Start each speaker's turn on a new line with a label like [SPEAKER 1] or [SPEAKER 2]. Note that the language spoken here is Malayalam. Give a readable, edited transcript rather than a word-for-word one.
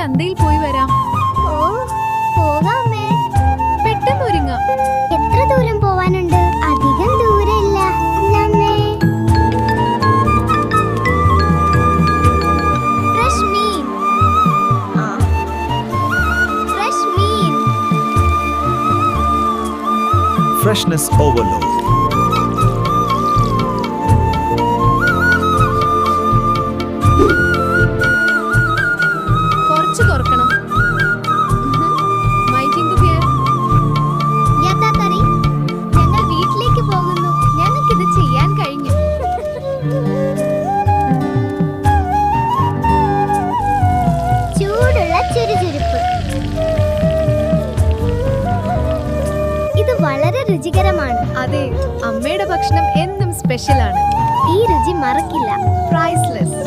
[SPEAKER 1] ചന്തയിൽ പോയി വരാം.
[SPEAKER 2] ഓ പോകാമേ.
[SPEAKER 1] പെട്ടെന്ന് ഒരുങ്ങാം.
[SPEAKER 2] എത്ര ദൂരം പോവാനുണ്ട്? അധികം ദൂരമില്ല അമ്മേ. ഫ്രഷ് മീൻ. ഫ്രഷ് മീൻ.
[SPEAKER 3] Freshness overload.
[SPEAKER 1] കുറച്ച് കുറക്കണം.
[SPEAKER 2] ഞങ്ങൾ വീട്ടിലേക്ക് പോകുന്നു.
[SPEAKER 1] ഞങ്ങൾക്കിത് ചെയ്യാൻ കഴിഞ്ഞു.
[SPEAKER 2] ചൂടുള്ള ചുരുചുരുപ്പ്. ഇത് വളരെ രുചികരമാണ്.
[SPEAKER 1] അതെ, അമ്മയുടെ ഭക്ഷണം എന്നും സ്പെഷ്യലാണ്.
[SPEAKER 2] ഈ രുചി മറക്കില്ല.
[SPEAKER 1] പ്രൈസ്ലെസ്.